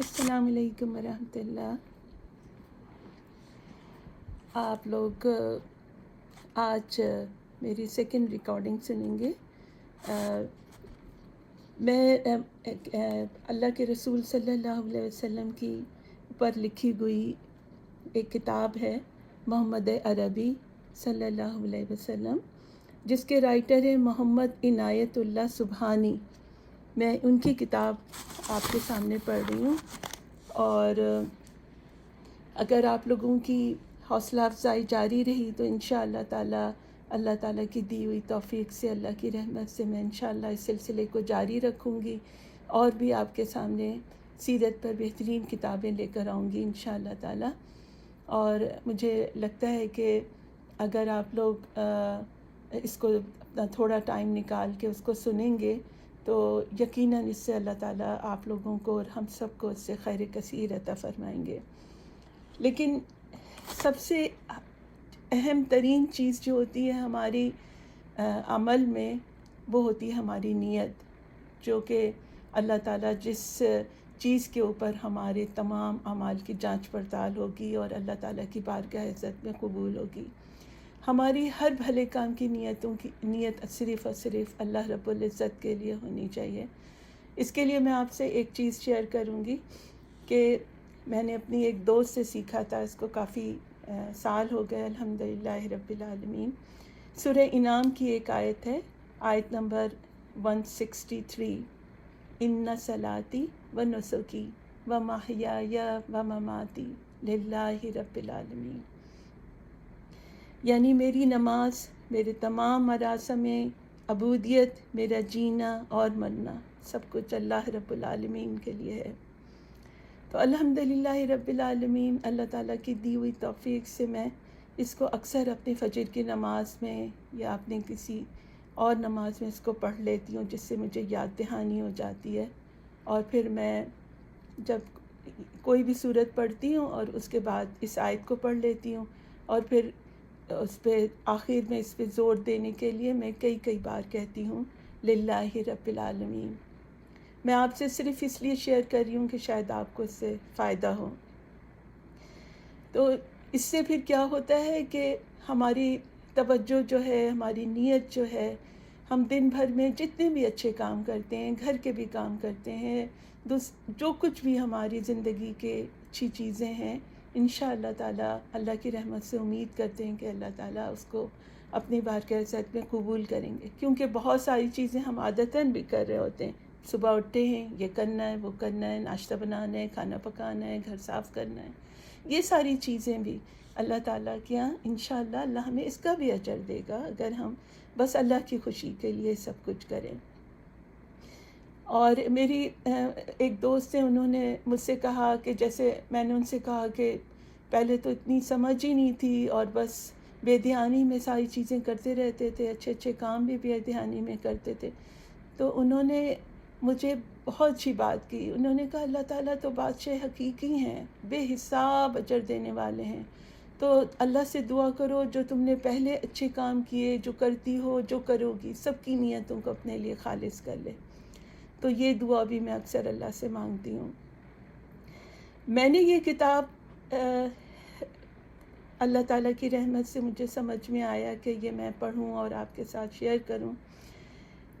السلام علیکم ورحمۃ اللہ۔ آپ لوگ آج میری سیکنڈ ریکارڈنگ سنیں گے۔ میں اللہ کے رسول صلی اللہ علیہ وسلم کی پر لکھی ہوئی ایک کتاب ہے محمد عربی صلی اللہ علیہ وسلم، جس کے رائٹر ہیں محمد عنایت اللہ سبحانی۔ میں ان کی کتاب آپ کے سامنے پڑھ رہی ہوں، اور اگر آپ لوگوں کی حوصلہ افزائی جاری رہی تو انشاءاللہ تعالی اللہ تعالیٰ کی دی ہوئی توفیق سے، اللہ کی رحمت سے میں انشاءاللہ اس سلسلے کو جاری رکھوں گی، اور بھی آپ کے سامنے سیرت پر بہترین کتابیں لے کر آؤں گی انشاءاللہ تعالی۔ اور مجھے لگتا ہے کہ اگر آپ لوگ اس کو اپنا تھوڑا ٹائم نکال کے اس کو سنیں گے تو یقیناً اس سے اللہ تعالیٰ آپ لوگوں کو اور ہم سب کو اس سے خیر کثیر عطا فرمائیں گے۔ لیکن سب سے اہم ترین چیز جو ہوتی ہے ہماری عمل میں، وہ ہوتی ہے ہماری نیت، جو کہ اللہ تعالیٰ جس چیز کے اوپر ہمارے تمام اعمال کی جانچ پڑتال ہوگی اور اللہ تعالیٰ کی بارگاہ عزت میں قبول ہوگی۔ ہماری ہر بھلے کام کی نیت صرف اور صرف اللہ رب العزت کے لیے ہونی چاہیے۔ اس کے لیے میں آپ سے ایک چیز شیئر کروں گی کہ میں نے اپنی ایک دوست سے سیکھا تھا، اس کو کافی سال ہو گئے الحمدللہ رب العالمین۔ سورہ انعام کی ایک آیت ہے، آیت نمبر 163، ان صلاتی و نسکی و محیای و مماتی للہ رب العالمین، یعنی میری نماز، میرے تمام مراسم عبودیت، میرا جینا اور مرنا سب کچھ اللہ رب العالمین کے لیے ہے۔ تو الحمدللہ رب العالمین، اللہ تعالیٰ کی دی ہوئی توفیق سے میں اس کو اکثر اپنی فجر کی نماز میں یا اپنی کسی اور نماز میں اس کو پڑھ لیتی ہوں، جس سے مجھے یاد دہانی ہو جاتی ہے۔ اور پھر میں جب کوئی بھی سورت پڑھتی ہوں اور اس کے بعد اس آیت کو پڑھ لیتی ہوں، اور پھر اس پہ آخر میں اس پہ زور دینے کے لیے میں کئی بار کہتی ہوں للہ رب العالمین۔ میں آپ سے صرف اس لیے شیئر کر رہی ہوں کہ شاید آپ کو اس سے فائدہ ہو۔ تو اس سے پھر کیا ہوتا ہے کہ ہماری توجہ جو ہے، ہماری نیت جو ہے، ہم دن بھر میں جتنے بھی اچھے کام کرتے ہیں، گھر کے بھی کام کرتے ہیں، جو کچھ بھی ہماری زندگی کے اچھی چیزیں ہیں، انشاءاللہ تعالیٰ اللہ کی رحمت سے امید کرتے ہیں کہ اللہ تعالیٰ اس کو اپنی بارگاہ عزت میں قبول کریں گے، کیونکہ بہت ساری چیزیں ہم عادتاً بھی کر رہے ہوتے ہیں۔ صبح اٹھتے ہیں، یہ کرنا ہے، وہ کرنا ہے، ناشتہ بنانا ہے، کھانا پکانا ہے، گھر صاف کرنا ہے، یہ ساری چیزیں بھی اللہ تعالیٰ کے یہاں انشاءاللہ اللہ ہمیں اس کا بھی اجر دے گا، اگر ہم بس اللہ کی خوشی کے لیے سب کچھ کریں۔ اور میری ایک دوست ہیں، انہوں نے مجھ سے کہا کہ جیسے میں نے ان سے کہا کہ پہلے تو اتنی سمجھ ہی نہیں تھی اور بس بے دھیانی میں ساری چیزیں کرتے رہتے تھے، اچھے کام بھی بے دھیانی میں کرتے تھے۔ تو انہوں نے مجھے بہت اچھی بات کی، انہوں نے کہا اللہ تعالیٰ تو بادشاہ حقیقی ہیں، بے حساب اجر دینے والے ہیں، تو اللہ سے دعا کرو جو تم نے پہلے اچھے کام کیے، جو کرتی ہو، جو کرو گی، سب کی نیتوں کو اپنے لیے خالص کر لے۔ تو یہ دعا بھی میں اکثر اللہ سے مانگتی ہوں۔ میں نے یہ کتاب اللہ تعالیٰ کی رحمت سے مجھے سمجھ میں آیا کہ یہ میں پڑھوں اور آپ کے ساتھ شیئر کروں،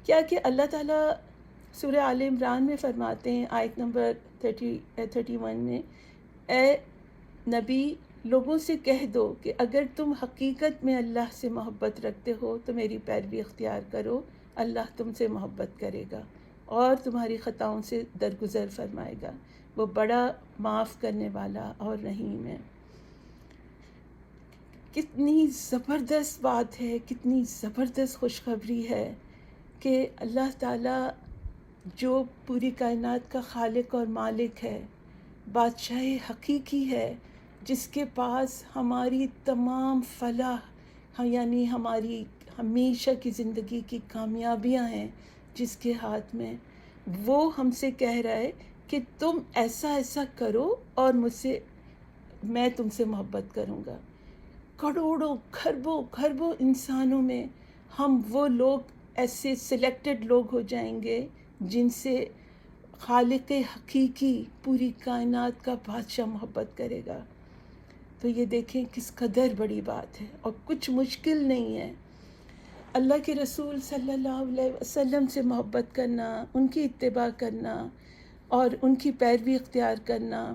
کیا کہ اللہ تعالیٰ سورہ آل عمران میں فرماتے ہیں، آیت نمبر 31 میں، اے نبی، لوگوں سے کہہ دو کہ اگر تم حقیقت میں اللہ سے محبت رکھتے ہو تو میری پیروی اختیار کرو، اللہ تم سے محبت کرے گا اور تمہاری خطاؤں سے درگزر فرمائے گا، وہ بڑا معاف کرنے والا اور رحیم ہے۔ کتنی زبردست بات ہے، کتنی زبردست خوشخبری ہے کہ اللہ تعالیٰ جو پوری کائنات کا خالق اور مالک ہے، بادشاہ حقیقی ہے، جس کے پاس ہماری تمام فلاح، یعنی ہماری ہمیشہ کی زندگی کی کامیابیاں ہیں جس کے ہاتھ میں، وہ ہم سے کہہ رہا ہے کہ تم ایسا کرو اور میں تم سے محبت کروں گا۔ کروڑوں کھربوں انسانوں میں ہم وہ لوگ ایسے سلیکٹڈ لوگ ہو جائیں گے جن سے خالق حقیقی پوری کائنات کا بادشاہ محبت کرے گا، تو یہ دیکھیں کس قدر بڑی بات ہے اور کچھ مشکل نہیں ہے۔ اللہ کے رسول صلی اللہ علیہ وسلم سے محبت کرنا، ان کی اتباع کرنا اور ان کی پیروی اختیار کرنا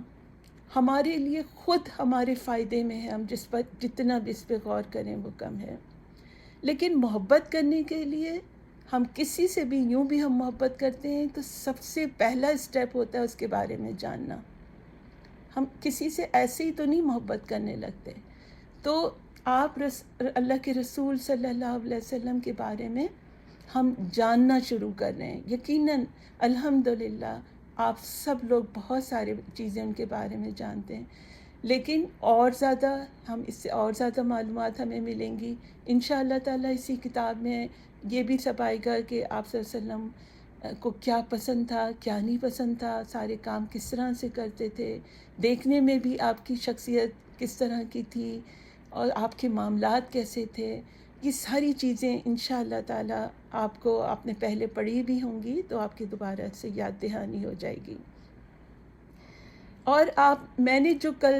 ہمارے لیے خود ہمارے فائدے میں ہے، ہم جس پر جتنا بھی اس پہ غور کریں وہ کم ہے۔ لیکن محبت کرنے کے لیے ہم کسی سے بھی یوں بھی ہم محبت کرتے ہیں تو سب سے پہلا اسٹیپ ہوتا ہے اس کے بارے میں جاننا۔ ہم کسی سے ایسے ہی تو نہیں محبت کرنے لگتے۔ تو آپ اللہ کے رسول صلی اللہ علیہ وسلم کے بارے میں ہم جاننا شروع کر رہے ہیں۔ یقیناً الحمدللہ آپ سب لوگ بہت سارے چیزیں ان کے بارے میں جانتے ہیں، لیکن اور زیادہ ہم اس سے اور زیادہ معلومات ہمیں ملیں گی انشاءاللہ تعالیٰ۔ اسی کتاب میں یہ بھی سب آئے گا کہ آپ صلی اللہ علیہ وسلم کو کیا پسند تھا، کیا نہیں پسند تھا، سارے کام کس طرح سے کرتے تھے، دیکھنے میں بھی آپ کی شخصیت کس طرح کی تھی اور آپ کے معاملات کیسے تھے۔ یہ ساری چیزیں انشاءاللہ تعالیٰ آپ نے پہلے پڑھی بھی ہوں گی تو آپ کی دوبارہ سے یاد دہانی ہو جائے گی۔ اور میں نے جو کل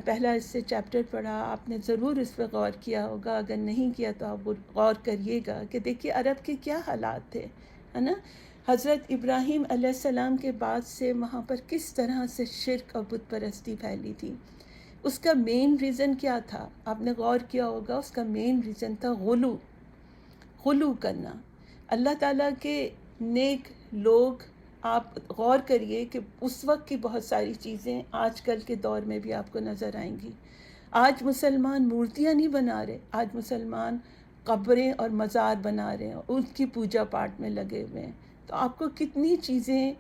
پہلا اس سے چیپٹر پڑھا، آپ نے ضرور اس پہ غور کیا ہوگا، اگر نہیں کیا تو آپ غور کریے گا کہ دیکھیے عرب کے کیا حالات تھے، ہے نا۔ حضرت ابراہیم علیہ السلام کے بعد سے وہاں پر کس طرح سے شرک اور بت پرستی پھیلی تھی۔ اس کا مین ریزن کیا تھا؟ آپ نے غور کیا ہوگا، اس کا مین ریزن تھا غلو کرنا۔ اللہ تعالیٰ کے نیک لوگ، آپ غور کریے کہ اس وقت کی بہت ساری چیزیں آج کل کے دور میں بھی آپ کو نظر آئیں گی۔ آج مسلمان مورتیاں نہیں بنا رہے، آج مسلمان قبریں اور مزار بنا رہے ہیں، ان کی پوجا پاٹ میں لگے ہوئے ہیں۔ تو آپ کو کتنی چیزیں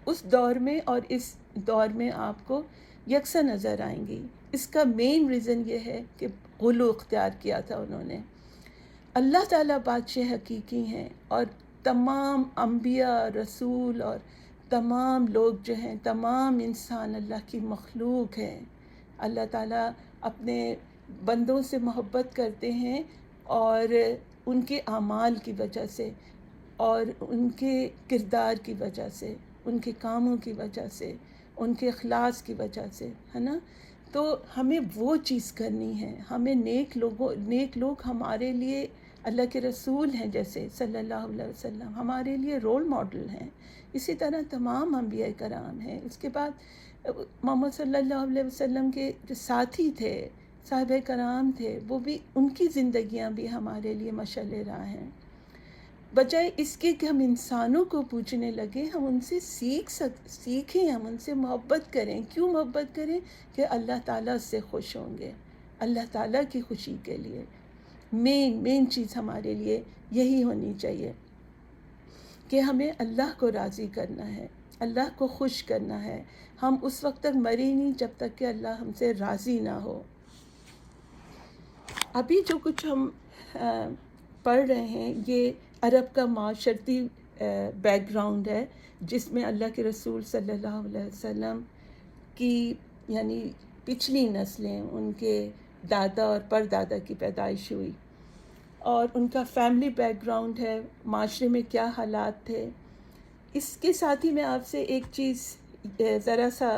اس دور میں اور اس دور میں آپ کو یکساں نظر آئیں گی۔ اس کا مین ریزن یہ ہے کہ غلو اختیار کیا تھا انہوں نے۔ اللہ تعالیٰ بادشاہ حقیقی ہیں اور تمام انبیاء، رسول اور تمام لوگ جو ہیں، تمام انسان اللہ کی مخلوق ہیں۔ اللہ تعالیٰ اپنے بندوں سے محبت کرتے ہیں اور ان کے اعمال کی وجہ سے اور ان کے کردار کی وجہ سے، ان کے کاموں کی وجہ سے، ان کے اخلاص کی وجہ سے، ہے نا۔ تو ہمیں وہ چیز کرنی ہے۔ ہمیں نیک لوگ ہمارے لیے اللہ کے رسول ہیں، جیسے صلی اللہ علیہ وسلم ہمارے لیے رول ماڈل ہیں، اسی طرح تمام انبیاء کرام ہیں۔ اس کے بعد محمد صلی اللہ علیہ وسلم کے جو ساتھی تھے، صحابہ کرام تھے، وہ بھی ان کی زندگیاں بھی ہمارے لیے مشعل راہ ہیں۔ بجائے اس کے کہ ہم انسانوں کو پوچھنے لگے، ہم ان سے سیکھیں، ہم ان سے محبت کریں۔ کیوں محبت کریں؟ کہ اللہ تعالیٰ اس سے خوش ہوں گے، اللہ تعالیٰ کی خوشی کے لیے۔ مین چیز ہمارے لیے یہی ہونی چاہیے کہ ہمیں اللہ کو راضی کرنا ہے، اللہ کو خوش کرنا ہے۔ ہم اس وقت تک مرے نہیں جب تک کہ اللہ ہم سے راضی نہ ہو۔ ابھی جو کچھ ہم پڑھ رہے ہیں یہ عرب کا معاشرتی بیک گراؤنڈ ہے، جس میں اللہ کے رسول صلی اللہ علیہ وسلم کی یعنی پچھلی نسلیں، ان کے دادا اور پردادا کی پیدائش ہوئی، اور ان کا فیملی بیک گراؤنڈ ہے، معاشرے میں کیا حالات تھے۔ اس کے ساتھ ہی میں آپ سے ایک چیز ذرا سا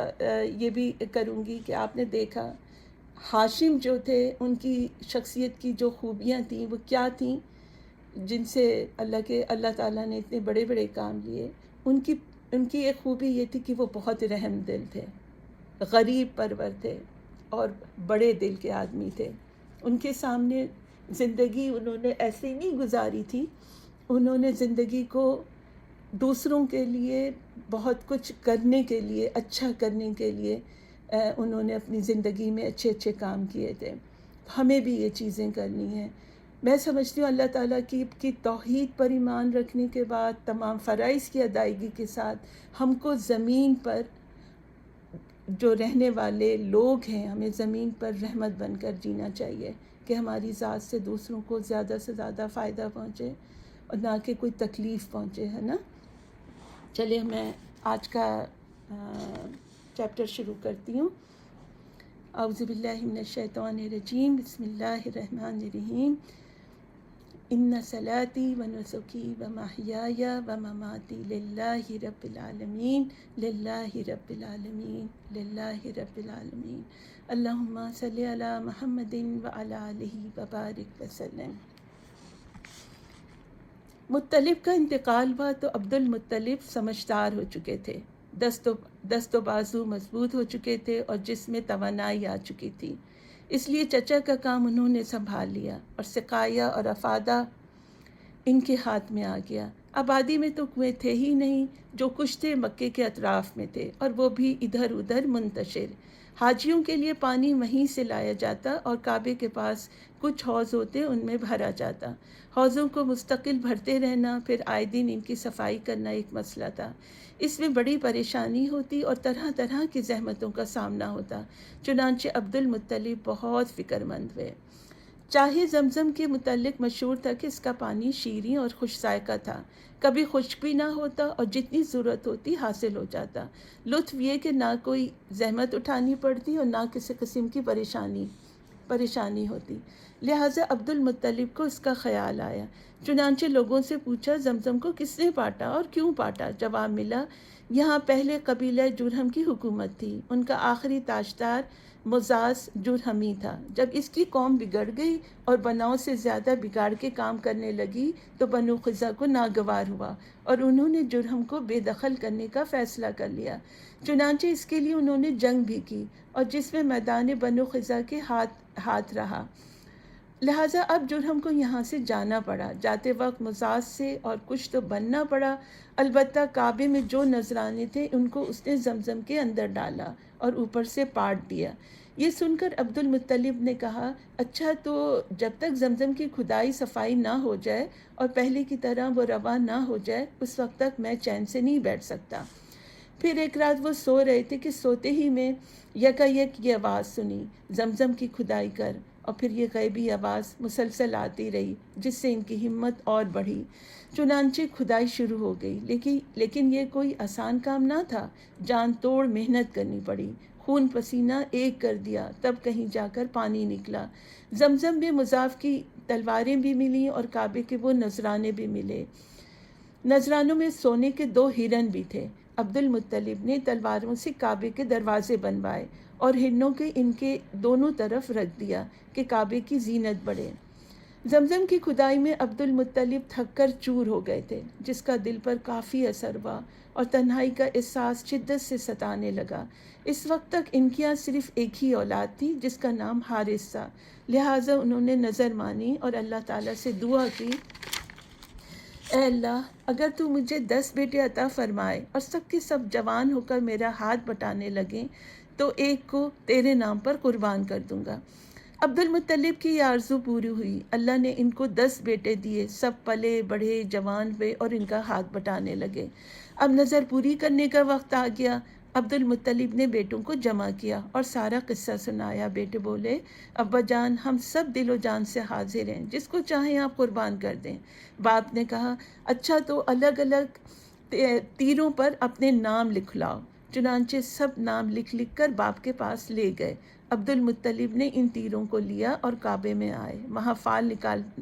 یہ بھی کروں گی کہ آپ نے دیکھا ہاشم جو تھے، ان کی شخصیت کی جو خوبیاں تھیں وہ کیا تھیں، جن سے اللہ تعالیٰ نے اتنے بڑے بڑے کام لیے۔ ان کی ایک خوبی یہ تھی کہ وہ بہت رحم دل تھے، غریب پرور تھے اور بڑے دل کے آدمی تھے۔ ان کے سامنے زندگی انہوں نے ایسے نہیں گزاری تھی، انہوں نے زندگی کو دوسروں کے لیے بہت کچھ کرنے کے لیے، اچھا کرنے کے لیے انہوں نے اپنی زندگی میں اچھے کام کیے تھے۔ ہمیں بھی یہ چیزیں کرنی ہیں۔ میں سمجھتی ہوں اللہ تعالیٰ کی توحید پر ایمان رکھنے کے بعد تمام فرائض کی ادائیگی کے ساتھ ہم کو زمین پر جو رہنے والے لوگ ہیں، ہمیں زمین پر رحمت بن کر جینا چاہیے کہ ہماری ذات سے دوسروں کو زیادہ سے زیادہ فائدہ پہنچے اور نہ کہ کوئی تکلیف پہنچے، ہے نا۔ چلے میں آج کا چیپٹر شروع کرتی ہوں۔ اعوذ باللہ من الشیطان الرجیم، بسم اللہ الرحمن الرحیم۔ ان صلاتی و نسکی و محیای و مماتی للہ رب العالمین، للہ رب العالمین، للہ رب العالمین۔ اللہم صلی علی محمد و علی آلہ وبارک وسلم۔ مطلب کا انتقال ہوا تو عبد المطلب سمجھدار ہو چکے تھے، دست و بازو مضبوط ہو چکے تھے اور جسم میں توانائی آ چکی تھی، اس لیے چچا کا کام انہوں نے سنبھال لیا اور سقایا اور افادہ ان کے ہاتھ میں آ گیا۔ آبادی میں تو کنویں تھے ہی نہیں، جو کچھ تھے مکے کے اطراف میں تھے اور وہ بھی ادھر ادھر منتشر۔ حاجیوں کے لیے پانی وہیں سے لایا جاتا اور کعبے کے پاس کچھ حوض ہوتے ان میں بھرا جاتا۔ حوضوں کو مستقل بھرتے رہنا، پھر آئے دن ان کی صفائی کرنا ایک مسئلہ تھا۔ اس میں بڑی پریشانی ہوتی اور طرح طرح کی زحمتوں کا سامنا ہوتا، چنانچہ عبد المطلب بہت فکر مند ہوئے۔ چاہے زمزم کے متعلق مشہور تھا کہ اس کا پانی شیریں اور خوش ذائقہ تھا، کبھی خشک بھی نہ ہوتا اور جتنی ضرورت ہوتی حاصل ہو جاتا۔ لطف یہ کہ نہ کوئی زحمت اٹھانی پڑتی اور نہ کسی قسم کی پریشانی ہوتی، لہٰذا عبد المطلب کو اس کا خیال آیا۔ چنانچہ لوگوں سے پوچھا زمزم کو کس نے پاٹا اور کیوں پاٹا؟ جواب ملا، یہاں پہلے قبیلہ جرہم کی حکومت تھی، ان کا آخری تاجدار مزاز جرہمی تھا۔ جب اس کی قوم بگڑ گئی اور بناؤ سے زیادہ بگاڑ کے کام کرنے لگی تو بنو قزا کو ناگوار ہوا اور انہوں نے جرہم کو بے دخل کرنے کا فیصلہ کر لیا۔ چنانچہ اس کے لیے انہوں نے جنگ بھی کی اور جس میں میدان بنو قزا کے ہاتھ رہا، لہٰذا اب جرہم کو یہاں سے جانا پڑا۔ جاتے وقت مزاج سے اور کچھ تو بننا پڑا، البتہ کعبے میں جو نذرانے تھے ان کو اس نے زمزم کے اندر ڈالا اور اوپر سے پاٹ دیا۔ یہ سن کر عبد المطلب نے کہا، اچھا تو جب تک زمزم کی کھدائی صفائی نہ ہو جائے اور پہلے کی طرح وہ رواں نہ ہو جائے اس وقت تک میں چین سے نہیں بیٹھ سکتا۔ پھر ایک رات وہ سو رہے تھے کہ سوتے ہی میں یکایک یہ آواز سنی، زمزم کی کھدائی کر، اور پھر یہ غیبی آواز مسلسل آتی رہی جس سے ان کی ہمت اور بڑھی۔ چنانچہ کھدائی شروع ہو گئی، لیکن یہ کوئی آسان کام نہ تھا، جان توڑ محنت کرنی پڑی، خون پسینہ ایک کر دیا، تب کہیں جا کر پانی نکلا۔ زمزم میں مضاف کی تلواریں بھی ملیں اور کعبے کے وہ نذرانے بھی ملے۔ نذرانوں میں سونے کے 2 ہرن بھی تھے۔ عبد المطلب نے تلواروں سے کعبے کے دروازے بنوائے اور ہرنوں کے ان کے دونوں طرف رکھ دیا کہ کعبے کی زینت بڑھے۔ زمزم کی کھدائی میں عبد المطلب تھک کر چور ہو گئے تھے، جس کا دل پر کافی اثر ہوا اور تنہائی کا احساس شدت سے ستانے لگا۔ اس وقت تک ان کے یہاں صرف ایک ہی اولاد تھی جس کا نام حارث تھا، لہٰذا انہوں نے نظر مانی اور اللہ تعالیٰ سے دعا کی، اے اللہ، اگر تو مجھے 10 بیٹے عطا فرمائے اور سب کے سب جوان ہو کر میرا ہاتھ بٹانے لگیں تو ایک کو تیرے نام پر قربان کر دوں گا۔ عبد المطلب کی یہ آرزو پوری ہوئی، اللہ نے ان کو 10 بیٹے دیے، سب پلے بڑھے جوان ہوئے اور ان کا ہاتھ بٹانے لگے۔ اب نظر پوری کرنے کا وقت آ گیا۔ عبد المطلب نے بیٹوں کو جمع کیا اور سارا قصہ سنایا۔ بیٹے بولے، ابا جان، ہم سب دل و جان سے حاضر ہیں، جس کو چاہیں آپ قربان کر دیں۔ باپ نے کہا، اچھا تو الگ الگ تیروں پر اپنے نام لکھ لاؤ۔ چنانچہ سب نام لکھ کر باپ کے پاس لے گئے۔ عبد المطلب نے ان تیروں کو لیا اور کعبے میں آئے، وہاں فال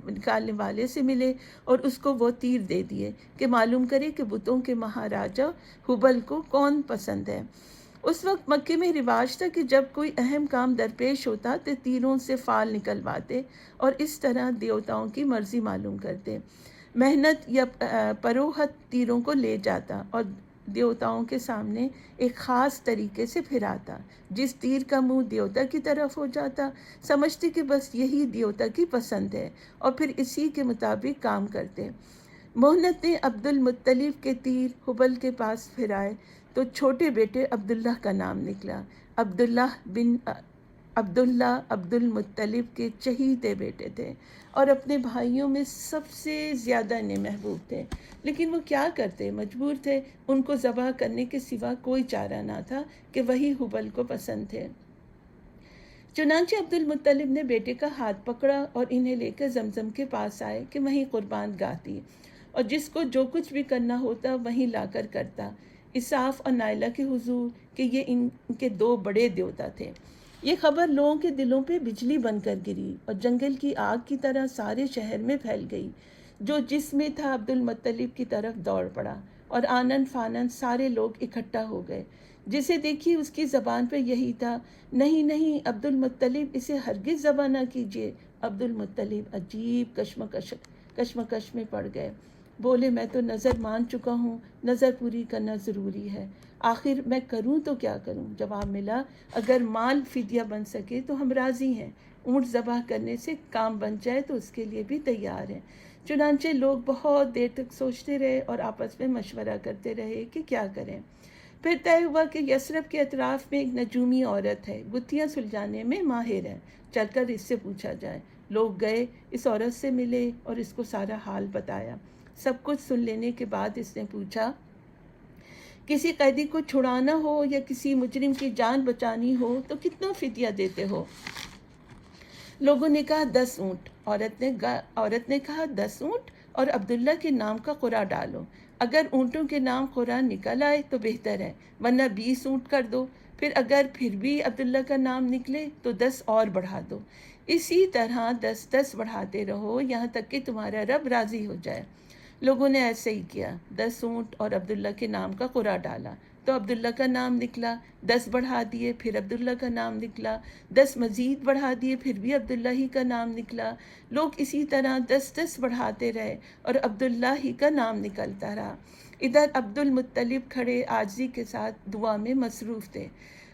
نکالنے والے سے ملے اور اس کو وہ تیر دے دیے کہ معلوم کرے کہ بتوں کے مہاراجا ہبل کو کون پسند ہے۔ اس وقت مکے میں رواج تھا کہ جب کوئی اہم کام درپیش ہوتا تو تیروں سے فال نکلواتے اور اس طرح دیوتاؤں کی مرضی معلوم کرتے۔ محنت یا پروہت تیروں کو لے جاتا اور دیوتاؤں کے سامنے ایک خاص طریقے سے پھراتا۔ جس تیر کا منہ دیوتا کی طرف ہو جاتا، سمجھتے کہ بس یہی دیوتا کی پسند ہے اور پھر اسی کے مطابق کام کرتے۔ محنت نے عبد المطلب کے تیر ہبل کے پاس پھرائے تو چھوٹے بیٹے عبداللہ کا نام نکلا۔ عبداللہ عبد المطلب کے چہیتے بیٹے تھے اور اپنے بھائیوں میں سب سے زیادہ انہیں محبوب تھے، لیکن وہ کیا کرتے، مجبور تھے، ان کو ذبح کرنے کے سوا کوئی چارہ نہ تھا کہ وہی ہبل کو پسند تھے۔ چنانچہ عبد المطلب نے بیٹے کا ہاتھ پکڑا اور انہیں لے کر زمزم کے پاس آئے کہ وہیں قربان گاہ تھی اور جس کو جو کچھ بھی کرنا ہوتا وہیں لا کر کرتا، اساف اور نائلہ کے حضور کہ یہ ان کے 2 بڑے دیوتا تھے۔ یہ خبر لوگوں کے دلوں پہ بجلی بن کر گری اور جنگل کی آگ کی طرح سارے شہر میں پھیل گئی۔ جو جس میں تھا عبد المطلب کی طرف دوڑ پڑا اور آنن فانن سارے لوگ اکٹھا ہو گئے۔ جسے دیکھی اس کی زبان پہ یہی تھا، نہیں نہیں عبد المطلب، اسے ہرگز ذبح نہ کیجیے۔ عبد المطلب عجیب کشمکش میں پڑ گئے۔ بولے میں تو نظر مان چکا ہوں، نظر پوری کرنا ضروری ہے، آخر میں کروں تو کیا کروں؟ جواب ملا، اگر مال فدیہ بن سکے تو ہم راضی ہیں، اونٹ ذبح کرنے سے کام بن جائے تو اس کے لیے بھی تیار ہیں۔ چنانچہ لوگ بہت دیر تک سوچتے رہے اور آپس میں مشورہ کرتے رہے کہ کیا کریں۔ پھر طے ہوا کہ یثرب کے اطراف میں ایک نجومی عورت ہے، گتھیاں سلجھانے میں ماہر ہے، چل کر اس سے پوچھا جائے۔ لوگ گئے، اس عورت سے ملے اور اس کو سارا حال بتایا۔ سب کچھ سن لینے کے بعد اس نے پوچھا، کسی قیدی کو چھڑانا ہو یا کسی مجرم کی جان بچانی ہو تو کتنا فدیہ دیتے ہو؟ لوگوں نے کہا 10 اونٹ۔ عورت نے کہا 10 اونٹ اور عبداللہ کے نام کا قرعہ ڈالو، اگر اونٹوں کے نام قرعہ نکل آئے تو بہتر ہے، ورنہ 20 اونٹ کر دو، پھر اگر پھر بھی عبداللہ کا نام نکلے تو 10 اور بڑھا دو، اسی طرح 10 بڑھاتے رہو یہاں تک کہ تمہارا رب راضی ہو جائے۔ لوگوں نے ایسے ہی کیا، 10 اونٹ اور عبداللہ کے نام کا قرعہ ڈالا تو عبداللہ کا نام نکلا، 10 بڑھا دیے، پھر عبداللہ کا نام نکلا، 10 مزید بڑھا دیے، پھر بھی عبداللہ ہی کا نام نکلا۔ لوگ اسی طرح 10 بڑھاتے رہے اور عبداللہ ہی کا نام نکلتا رہا۔ ادھر عبد المطلب کھڑے عاجزی کے ساتھ دعا میں مصروف تھے،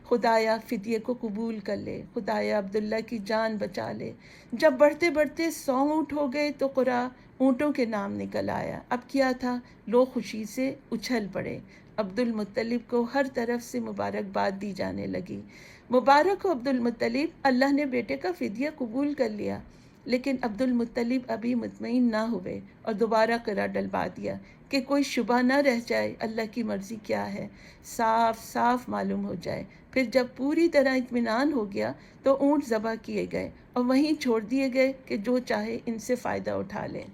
خدایا فدیے کو قبول کر لے، خدایا عبداللہ کی جان بچا لے۔ جب بڑھتے بڑھتے 100 اونٹ ہو گئے تو قرعہ اونٹوں کے نام نکل آیا۔ اب کیا تھا، لوگ خوشی سے اچھل پڑے۔ عبد المطلب کو ہر طرف سے مبارکباد دی جانے لگی۔ مبارک ہو عبد المطلب، اللہ نے بیٹے کا فدیہ قبول کر لیا۔ لیکن عبد المطلب ابھی مطمئن نہ ہوئے اور دوبارہ قرعہ ڈلوا دیا کہ کوئی شبہ نہ رہ جائے، اللہ کی مرضی کیا ہے صاف صاف معلوم ہو جائے۔ پھر جب پوری طرح اطمینان ہو گیا تو اونٹ ذبح کیے گئے اور وہیں چھوڑ دیے گئے کہ جو چاہے ان سے فائدہ اٹھا لیں۔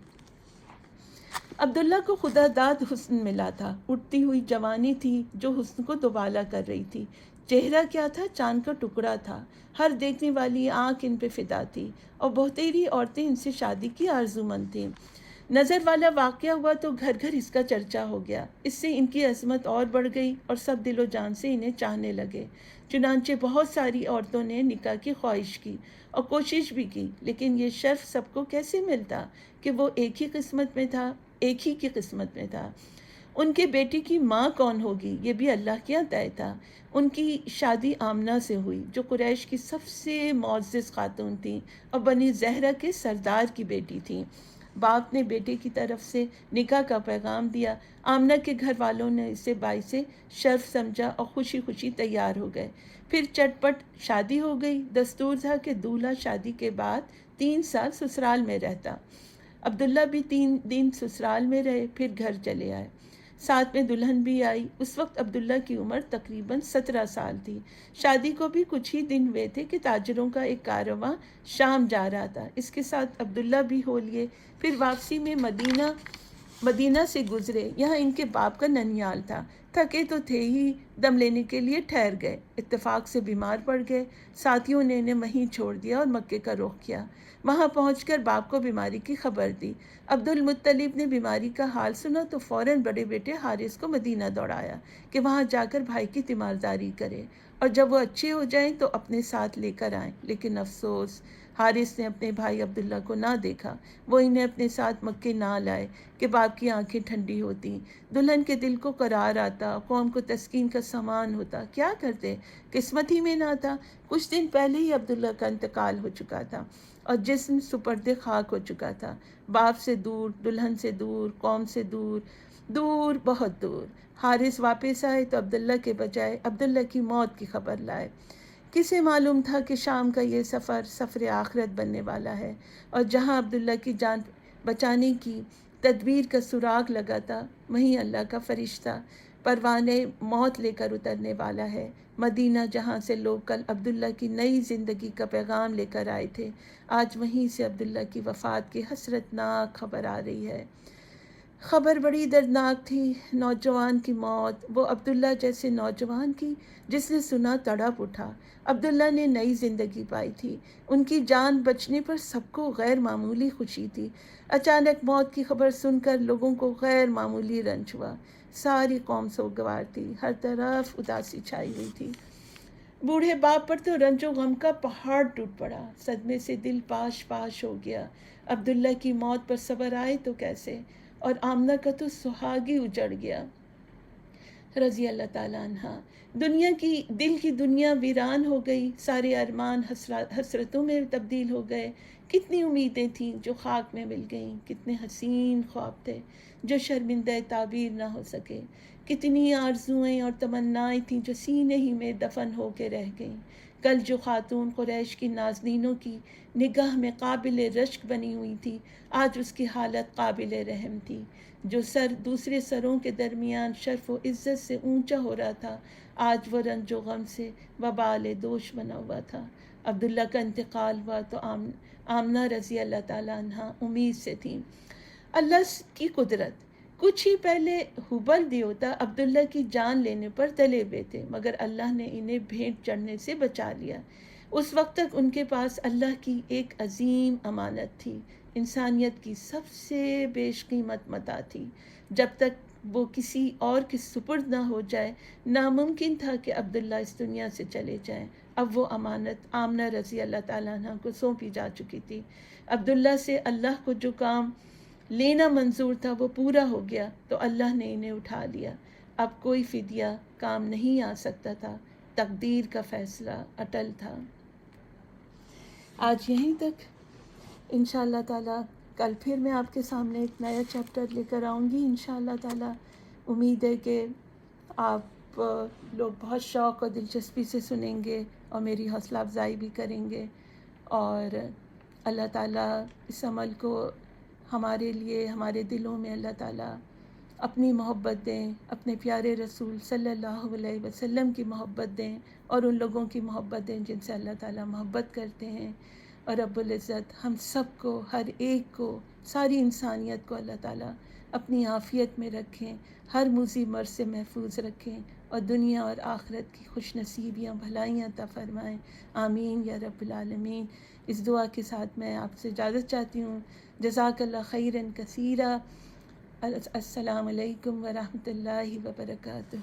عبداللہ کو خدا داد حسن ملا تھا، اٹھتی ہوئی جوانی تھی جو حسن کو دوبالا کر رہی تھی۔ چہرہ کیا تھا، چاند کا ٹکڑا تھا، ہر دیکھنے والی آنکھ ان پہ فدا تھی اور بہتری عورتیں ان سے شادی کی آرزومند تھیں۔ نظر والا واقعہ ہوا تو گھر گھر اس کا چرچا ہو گیا، اس سے ان کی عظمت اور بڑھ گئی اور سب دل و جان سے انہیں چاہنے لگے۔ چنانچہ بہت ساری عورتوں نے نکاح کی خواہش کی اور کوشش بھی کی، لیکن یہ شرف سب کو کیسے ملتا کہ وہ ایک ہی کی قسمت میں تھا۔ ان کے بیٹی کی ماں کون ہوگی یہ بھی اللہ کے طے تھا۔ ان کی شادی آمنہ سے ہوئی جو قریش کی سب سے معزز خاتون تھیں اور بنی زہرہ کے سردار کی بیٹی تھیں۔ باپ نے بیٹے کی طرف سے نکاح کا پیغام دیا، آمنہ کے گھر والوں نے اسے باعث شرف سمجھا اور خوشی خوشی تیار ہو گئے۔ پھر چٹ پٹ شادی ہو گئی۔ دستور تھا کہ دولہا شادی کے بعد 3 سال سسرال میں رہتا۔ عبداللہ بھی 3 دن سسرال میں رہے، پھر گھر چلے آئے۔ ساتھ میں دلہن بھی آئی۔ اس وقت عبداللہ کی عمر تقریباً 17 سال تھی۔ شادی کو بھی کچھ ہی دن ہوئے تھے کہ تاجروں کا ایک کارواں شام جا رہا تھا، اس کے ساتھ عبداللہ بھی ہو لیے۔ پھر واپسی میں مدینہ سے گزرے، یہاں ان کے باپ کا ننیال تھا۔ تھکے تو تھے ہی، دم لینے کے لیے ٹھہر گئے، اتفاق سے بیمار پڑ گئے۔ ساتھیوں نے انہیں وہیں چھوڑ دیا اور مکے کا رخ کیا۔ وہاں پہنچ کر باپ کو بیماری کی خبر دی۔ عبد المطلب نے بیماری کا حال سنا تو فوراً بڑے بیٹے حارث کو مدینہ دوڑایا کہ وہاں جا کر بھائی کی تیمارداری کرے اور جب وہ اچھے ہو جائیں تو اپنے ساتھ لے کر آئیں۔ لیکن افسوس، حارث نے اپنے بھائی عبداللہ کو نہ دیکھا، وہ انہیں اپنے ساتھ مکے نہ لائے کہ باپ کی آنکھیں ٹھنڈی ہوتی، دلہن کے دل کو قرار آتا، قوم کو تسکین کا سامان ہوتا۔ کیا کرتے، قسمت ہی میں نہ تھا۔ کچھ دن پہلے ہی عبداللہ کا انتقال ہو چکا تھا اور جسم سپرد خاک ہو چکا تھا۔ باپ سے دور، دلہن سے دور، قوم سے دور، دور بہت دور۔ حارث واپس آئے تو عبداللہ کے بجائے عبداللہ کی موت کی خبر لائے۔ کسے معلوم تھا کہ شام کا یہ سفر آخرت بننے والا ہے، اور جہاں عبداللہ کی جان بچانے کی تدبیر کا سراغ لگا تھا وہیں اللہ کا فرشتہ پروانے موت لے کر اترنے والا ہے۔ مدینہ جہاں سے لوگ کل عبداللہ کی نئی زندگی کا پیغام لے کر آئے تھے، آج وہیں سے عبداللہ کی وفات کی حسرتناک خبر آ رہی ہے۔ خبر بڑی دردناک تھی، نوجوان کی موت، وہ عبداللہ جیسے نوجوان کی جس نے سنا تڑپ اٹھا۔ عبداللہ نے نئی زندگی پائی تھی، ان کی جان بچنے پر سب کو غیر معمولی خوشی تھی۔ اچانک موت کی خبر سن کر لوگوں کو غیر معمولی رنج ہوا، ساری قوم سوگوار تھی، ہر طرف اداسی چھائی ہوئی تھی۔ بوڑھے باپ پر تو رنج و غم کا پہاڑ ٹوٹ پڑا، صدمے سے دل پاش پاش ہو گیا۔ عبداللہ کی موت پر صبر آئے تو کیسے، اور آمنہ کا تو سہاگ ہی اجڑ گیا رضی اللہ تعالیٰ عنہ۔ دل کی دنیا ویران ہو گئی، سارے ارمان حسرتوں میں تبدیل ہو گئے۔ کتنی امیدیں تھیں جو خاک میں مل گئیں، کتنے حسین خواب تھے جو شرمندہ تعبیر نہ ہو سکے، کتنی آرزوئیں اور تمنائیں تھیں جو سینے ہی میں دفن ہو کے رہ گئیں۔ کل جو خاتون قریش کی نازنینوں کی نگاہ میں قابل رشک بنی ہوئی تھی، آج اس کی حالت قابل رحم تھی۔ جو سر دوسرے سروں کے درمیان شرف و عزت سے اونچا ہو رہا تھا، آج وہ رنج و غم سے وبال دوش بنا ہوا تھا۔ عبداللہ کا انتقال ہوا تو آمنہ رضی اللہ تعالیٰ عنہ امید سے تھیں۔ اللہ کی قدرت، کچھ ہی پہلے حبل دیوتا عبداللہ کی جان لینے پر تلے ہوئے تھے، مگر اللہ نے انہیں بھینٹ چڑھنے سے بچا لیا۔ اس وقت تک ان کے پاس اللہ کی ایک عظیم امانت تھی، انسانیت کی سب سے بیش قیمت متاع تھی۔ جب تک وہ کسی اور کے سپرد نہ ہو جائے، ناممکن تھا کہ عبداللہ اس دنیا سے چلے جائیں۔ اب وہ امانت آمنہ رضی اللہ تعالیٰ عنہ کو سونپی جا چکی تھی۔ عبداللہ سے اللہ کو جو کام لینا منظور تھا وہ پورا ہو گیا تو اللہ نے انہیں اٹھا لیا۔ اب کوئی فدیہ کام نہیں آ سکتا تھا، تقدیر کا فیصلہ اٹل تھا۔ آج یہیں تک، انشاءاللہ تعالیٰ کل پھر میں آپ کے سامنے ایک نیا چیپٹر لے کر آؤں گی انشاءاللہ تعالیٰ۔ امید ہے کہ آپ لوگ بہت شوق اور دلچسپی سے سنیں گے اور میری حوصلہ افزائی بھی کریں گے، اور اللہ تعالیٰ اس عمل کو ہمارے لیے، ہمارے دلوں میں اللہ تعالیٰ اپنی محبت دیں، اپنے پیارے رسول صلی اللہ علیہ وسلم کی محبت دیں، اور ان لوگوں کی محبت دیں جن سے اللہ تعالیٰ محبت کرتے ہیں۔ اور رب العزت ہم سب کو، ہر ایک کو، ساری انسانیت کو اللہ تعالیٰ اپنی عافیت میں رکھیں، ہر موذی مرض سے محفوظ رکھیں، اور دنیا اور آخرت کی خوش نصیبیاں، بھلائیاں عطا فرمائیں۔ آمین یا رب العالمین۔ اس دعا کے ساتھ میں آپ سے اجازت چاہتی ہوں۔ جزاک اللہ خیراً کثیرا۔ السلام علیکم ورحمۃ اللہ وبرکاتہ۔